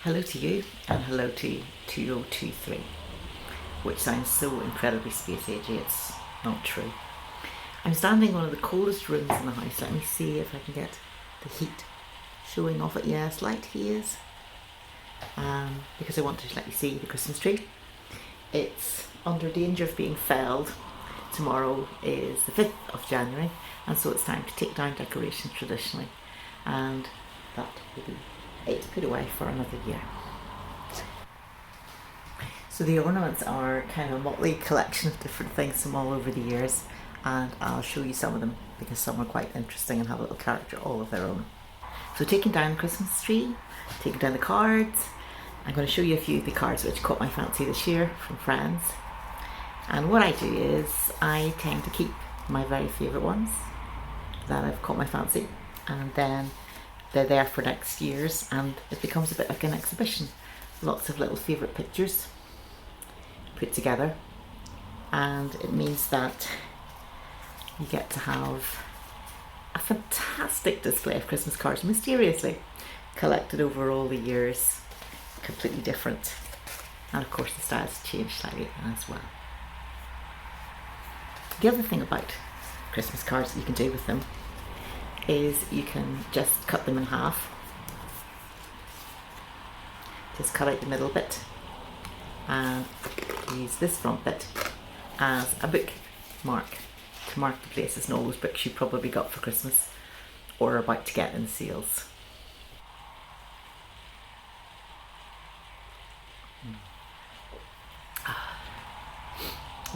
Hello to you and hello to 2023, which sounds so incredibly space agey, it's not true. I'm standing in one of the coldest rooms in the house. Let me see if I can get the heat showing off it. Yeah, slight haze. Because I want to let you see the Christmas tree. It's under danger of being felled. Tomorrow is the 5th of January, and so it's time to take down decorations traditionally, and that will be it put away for another year. So the ornaments are kind of a motley collection of different things from all over the years, and I'll show you some of them because some are quite interesting and have a little character all of their own. So taking down the Christmas tree, taking down the cards. I'm going to show you a few of the cards which caught my fancy this year from friends. And what I do is I tend to keep my very favourite ones that have caught my fancy, and then they're there for next year's, and it becomes a bit like an exhibition. Lots of little favourite pictures put together, and it means that you get to have a fantastic display of Christmas cards, mysteriously collected over all the years, completely different. And of course the styles change slightly as well. The other thing about Christmas cards that you can do with them is you can just cut them in half. Just cut out the middle bit and use this front bit as a bookmark to mark the places in all those books you probably got for Christmas or are about to get in sales.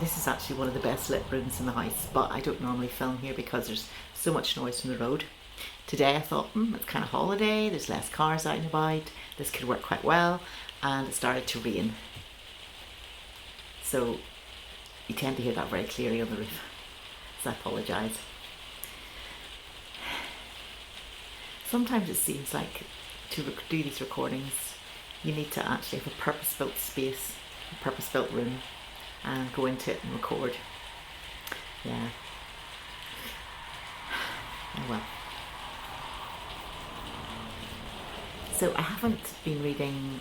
This is actually one of the best lit rooms in the house, but I don't normally film here because there's so much noise from the road. Today I thought, it's kind of holiday, there's less cars out and about, this could work quite well, and it started to rain. So you tend to hear that very clearly on the roof, so I apologise. Sometimes it seems like to do these recordings you need to actually have a purpose-built space, a purpose-built room, and go into it and record. Yeah. Oh well. So I haven't been reading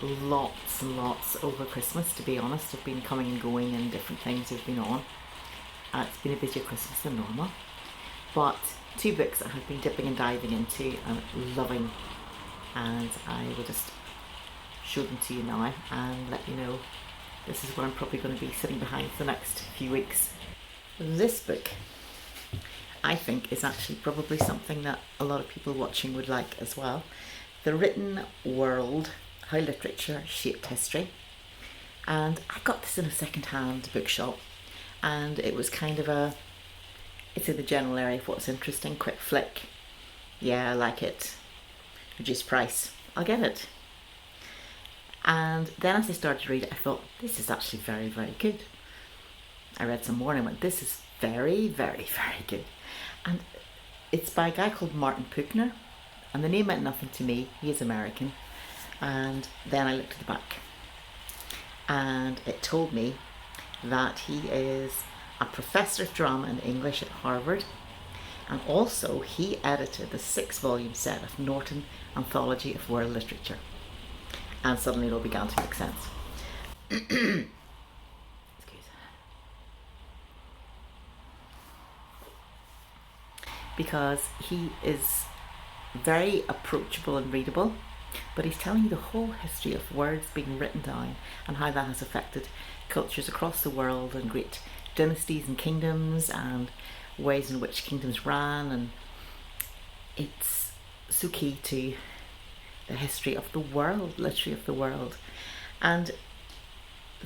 lots and lots over Christmas, to be honest. I've been coming and going and different things have been on. It's been a busier Christmas than normal. But two books that I've been dipping and diving into and loving, and I will just show them to you now and let you know this is what I'm probably going to be sitting behind for the next few weeks. This book, I think, is actually probably something that a lot of people watching would like as well. The Written World, How Literature Shaped History. And I got this in a second-hand bookshop, and it was kind of it's in the general area of what's interesting, quick flick. Yeah, I like it. Reduced price, I'll get it. And then as I started to read it, I thought, this is actually very, very good. I read some more and I went, this is very, very, very good. And it's by a guy called Martin Puchner, and the name meant nothing to me. He is American. And then I looked at the back, and it told me that he is a professor of drama and English at Harvard, and also he edited the 6-volume set of Norton Anthology of World Literature. And suddenly it all began to make sense. Excuse. Because he is very approachable and readable, but he's telling you the whole history of words being written down and how that has affected cultures across the world and great dynasties and kingdoms and ways in which kingdoms ran, and it's so key to the history of the world, literally of the world. And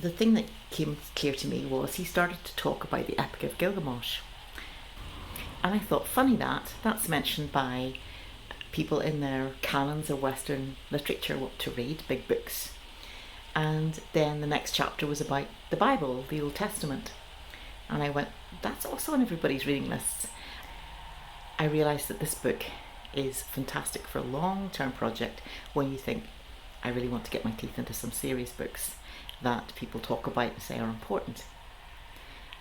the thing that came clear to me was he started to talk about the Epic of Gilgamesh. And I thought, funny that's mentioned by people in their canons of Western literature, what to read, big books. And then the next chapter was about the Bible, the Old Testament. And I went, that's also on everybody's reading lists. I realised that this book is fantastic for a long-term project when you think, I really want to get my teeth into some serious books that people talk about and say are important.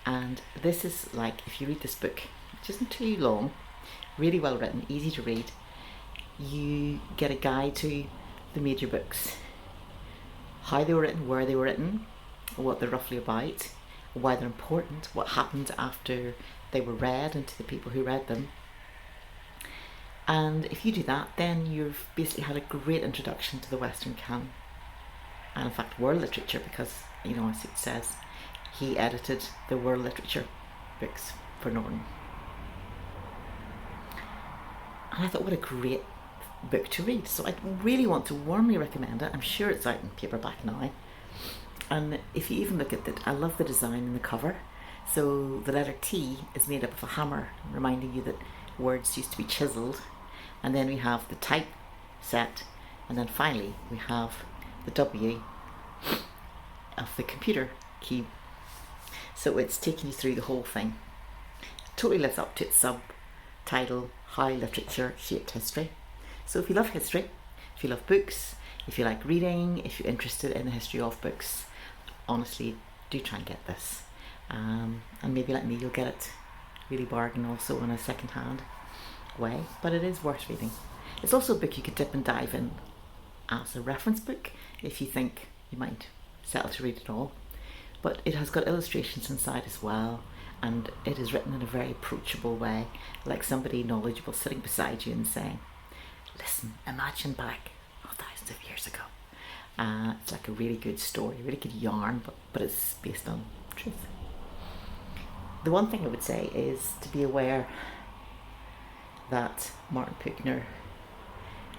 And this is like, if you read this book, which isn't too long, really well written, easy to read, you get a guide to the major books, how they were written, where they were written, what they're roughly about, why they're important, what happened after they were read and to the people who read them. And if you do that, then you've basically had a great introduction to the Western Canon, and in fact world literature, because, you know, as it says, he edited the world literature books for Norton. And I thought, what a great book to read. So I really want to warmly recommend it. I'm sure it's out in paperback now. And if you even look at it, I love the design in the cover. So the letter T is made up of a hammer, reminding you that words used to be chiselled. And then we have the type set, and then finally we have the W of the computer key. So it's taking you through the whole thing. Totally lives up to its subtitle, How Literature Shaped History. So if you love history, if you love books, if you like reading, if you're interested in the history of books, honestly, do try and get this. And maybe like me, you'll get it really bargain also in a second-hand way, but it is worth reading. It's also a book you could dip and dive in as a reference book if you think you might settle to read it all. But it has got illustrations inside as well, and it is written in a very approachable way, like somebody knowledgeable sitting beside you and saying, listen, imagine back thousands of years ago. It's like a really good story, really good yarn, but it's based on truth. The one thing I would say is to be aware that Martin Puchner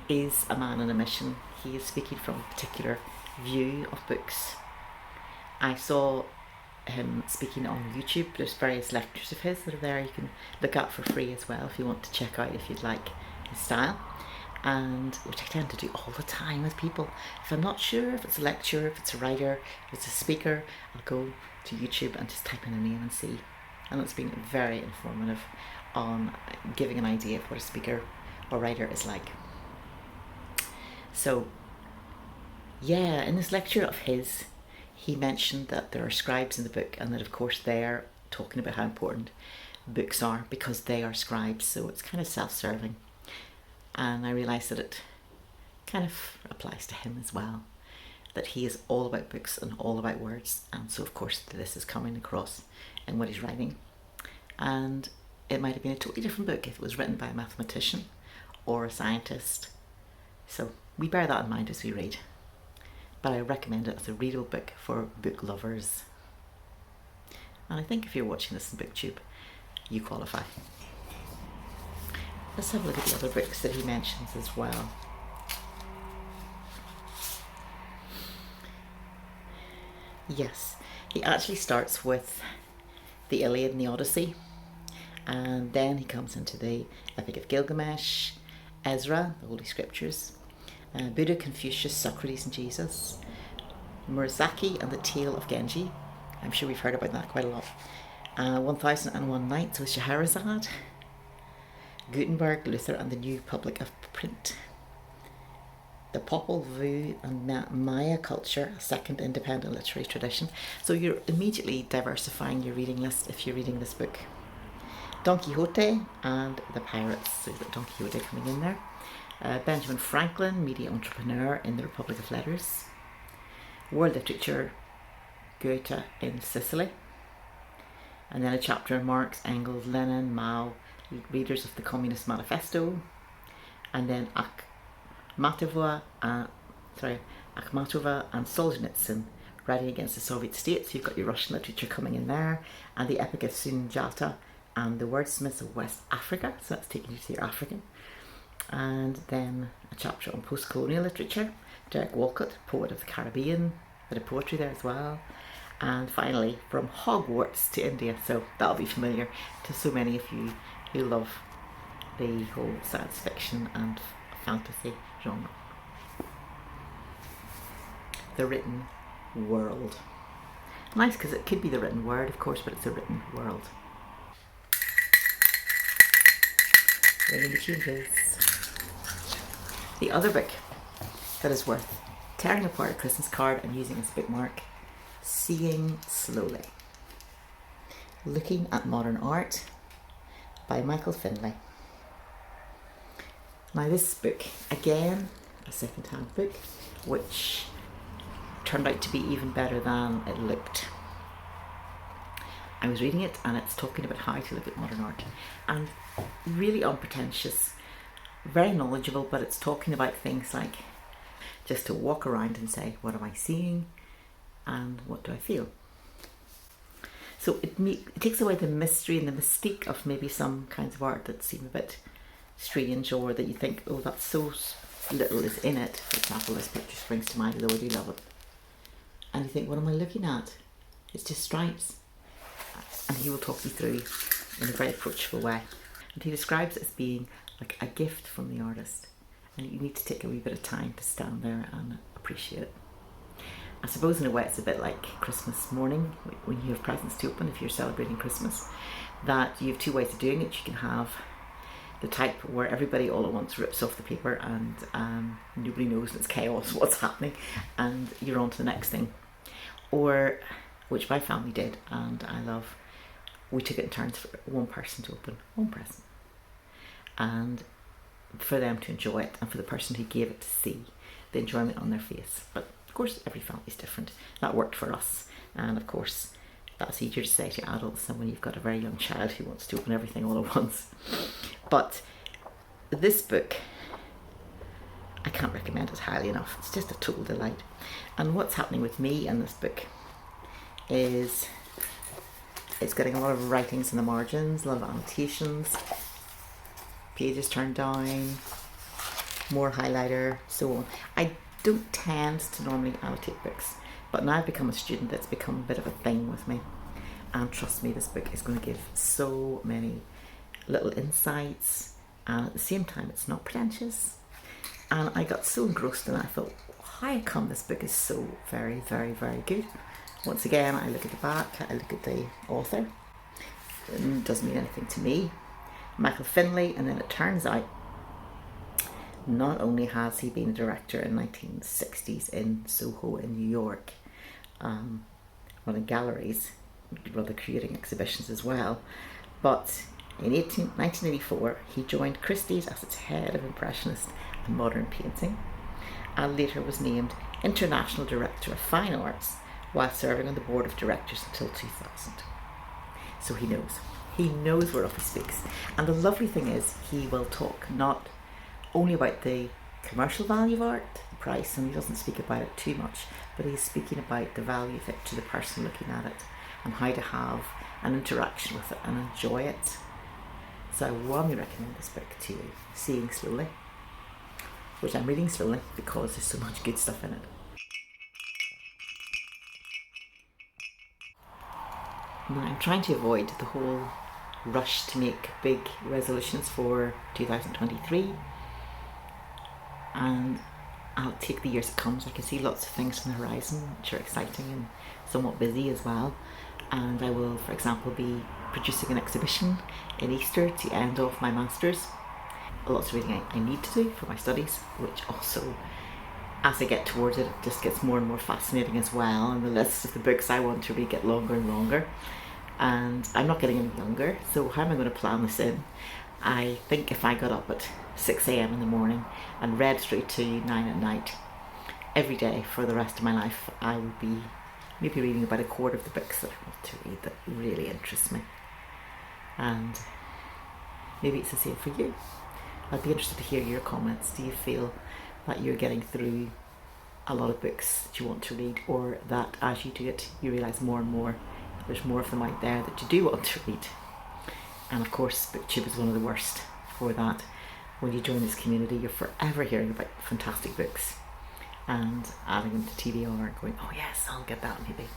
is a man on a mission. He is speaking from a particular view of books. I saw him speaking on YouTube. There's various lectures of his that are there you can look at for free as well if you want to check out, if you'd like his style, and which I tend to do all the time with people. If I'm not sure if it's a lecturer, if it's a writer, if it's a speaker, I'll go to YouTube and just type in a name and see. And it's been very informative on giving an idea of what a speaker or writer is like. So yeah, in this lecture of his, he mentioned that there are scribes in the book, and that of course they're talking about how important books are because they are scribes, so it's kind of self-serving. And I realised that it kind of applies to him as well, that he is all about books and all about words, and so of course this is coming across in what he's writing. And it might have been a totally different book if it was written by a mathematician or a scientist. So we bear that in mind as we read. But I recommend it as a readable book for book lovers. And I think if you're watching this on BookTube, you qualify. Let's have a look at the other books that he mentions as well. Yes, he actually starts with the Iliad and the Odyssey, and then he comes into the Epic of Gilgamesh, Ezra, the Holy Scriptures, Buddha, Confucius, Socrates and Jesus, Murasaki and the Tale of Genji. I'm sure we've heard about that quite a lot. 1001 Nights with Scheherazade, Gutenberg, Luther and the New Public of Print, the Popol Vuh and Maya Culture, a second independent literary tradition. So you're immediately diversifying your reading list if you're reading this book. Don Quixote and the Pirates, so you've got Don Quixote coming in there. Benjamin Franklin, media entrepreneur in the Republic of Letters. World literature, Goethe in Sicily. And then a chapter on Marx, Engels, Lenin, Mao, readers of the Communist Manifesto. And then Akhmatova and Solzhenitsyn writing against the Soviet states. You've got your Russian literature coming in there, and the Epic of Sunjata and the Wordsmiths of West Africa, so that's taking you to your African. And then a chapter on post-colonial literature, Derek Walcott, poet of the Caribbean, a bit of poetry there as well. And finally, from Hogwarts to India, so that'll be familiar to so many of you who love the whole science fiction and fantasy genre. The written world. Nice, because it could be the written word, of course, but it's a written world. Ringing the changes. The other book that is worth tearing apart a Christmas card and using as a bookmark, Seeing Slowly. Looking at Modern Art by Michael Finlay. Now this book, again, a second-hand book, which turned out to be even better than it looked. I was reading it and it's talking about how to look at modern art, and really unpretentious, very knowledgeable, but it's talking about things like just to walk around and say, what am I seeing and what do I feel? So it takes away the mystery and the mystique of maybe some kinds of art that seem a bit strange, or that you think, oh, that's so little is in it. For example, this picture springs to mind, although I do love it. And you think, what am I looking at? It's just stripes. And he will talk you through in a very approachable way. And he describes it as being like a gift from the artist. And you need to take a wee bit of time to stand there and appreciate it. I suppose in a way it's a bit like Christmas morning when you have presents to open, if you're celebrating Christmas, that you have two ways of doing it. You can have the type where everybody all at once rips off the paper and nobody knows, and it's chaos, what's happening, and you're on to the next thing. Or, which my family did, and I love, we took it in turns for one person to open one present, and for them to enjoy it, and for the person who gave it to see the enjoyment on their face. But of course every family is different. That worked for us, and of course that's easier to say to adults than when you've got a very young child who wants to open everything all at once. But this book, I can't recommend it highly enough. It's just a total delight. And what's happening with me in this book is it's getting a lot of writings in the margins, a lot of annotations, pages turned down, more highlighter, so on. I don't tend to normally annotate books, but now I've become a student, that's become a bit of a thing with me. And trust me, this book is going to give so many little insights, and at the same time it's not pretentious. And I got so engrossed in it, I thought, how come this book is so very, very, very good? Once again, I look at the back, I look at the author. It doesn't mean anything to me. Michael Finley, and then it turns out not only has he been a director in the 1960s in Soho in New York, running galleries, rather creating exhibitions as well, but in 1984 he joined Christie's as its head of Impressionist and Modern Painting, and later was named International Director of Fine Arts while serving on the board of directors until 2000. So he knows whereof he speaks. And the lovely thing is, he will talk not only about the commercial value of art, the price, and he doesn't speak about it too much, but he's speaking about the value of it to the person looking at it, and how to have an interaction with it and enjoy it. So I warmly recommend this book to you, Seeing Slowly, which I'm reading slowly because there's so much good stuff in it. Now, I'm trying to avoid the whole rush to make big resolutions for 2023, and I'll take the year as it comes. I can see lots of things on the horizon which are exciting and somewhat busy as well, and I will, for example, be producing an exhibition in Easter to end off my masters. Lots of reading I need to do for my studies, which also, as I get towards it, it just gets more and more fascinating as well, and the lists of the books I want to read get longer and longer, and I'm not getting any younger, so how am I going to plan this in? I think if I got up at 6 a.m. in the morning and read through to 9 at night every day for the rest of my life, I would be maybe reading about a quarter of the books that I want to read that really interest me. And maybe it's the same for you. I'd be interested to hear your comments. Do you feel that you're getting through a lot of books that you want to read, or that as you do it you realise more and more there's more of them out there that you do want to read? And of course BookTube is one of the worst for that. When you join this community, you're forever hearing about fantastic books and adding them to TBR and going, oh yes, I'll get that maybe.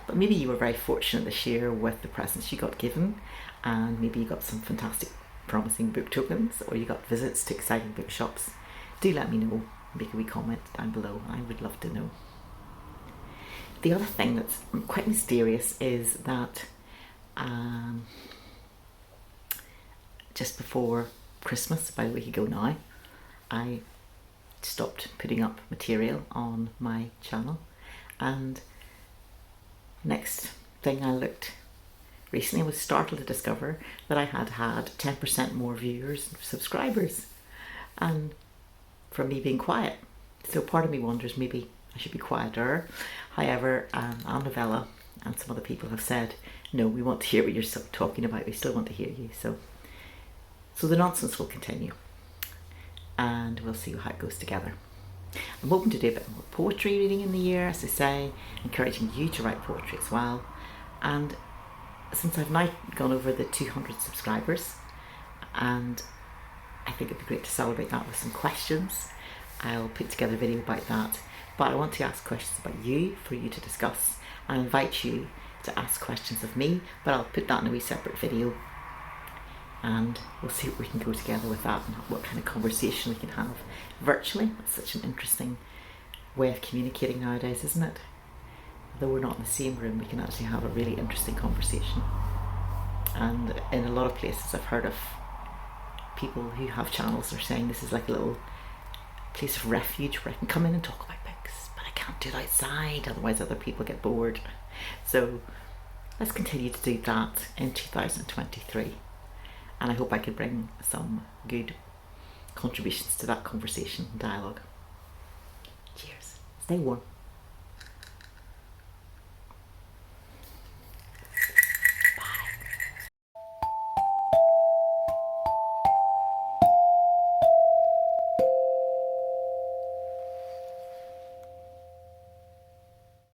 But maybe you were very fortunate this year with the presents you got given, and maybe you got some fantastic promising book tokens, or you got visits to exciting bookshops. Do let me know, make a wee comment down below. I would love to know. The other thing that's quite mysterious is that just before Christmas, about a week ago now, I stopped putting up material on my channel, and next thing I looked recently, I was startled to discover that I had 10% more viewers and subscribers, and from me being quiet. So part of me wonders maybe I should be quieter. However, Anne Novella and some other people have said, no, we want to hear what you're talking about. We still want to hear you. So the nonsense will continue, and we'll see how it goes together. I'm hoping to do a bit more poetry reading in the year, as I say, encouraging you to write poetry as well. And since I've now gone over the 200 subscribers, and I think it'd be great to celebrate that with some questions, I'll put together a video about that. But I want to ask questions about you, for you to discuss, and invite you to ask questions of me, but I'll put that in a wee separate video, and we'll see what we can go together with that and what kind of conversation we can have virtually. It's such an interesting way of communicating nowadays, isn't it? Though we're not in the same room, we can actually have a really interesting conversation. And in a lot of places I've heard of people who have channels are saying this is like a little place of refuge where I can come in and talk about books, but I can't do it outside, otherwise other people get bored. So let's continue to do that in 2023. And I hope I can bring some good contributions to that conversation and dialogue. Cheers. Stay warm.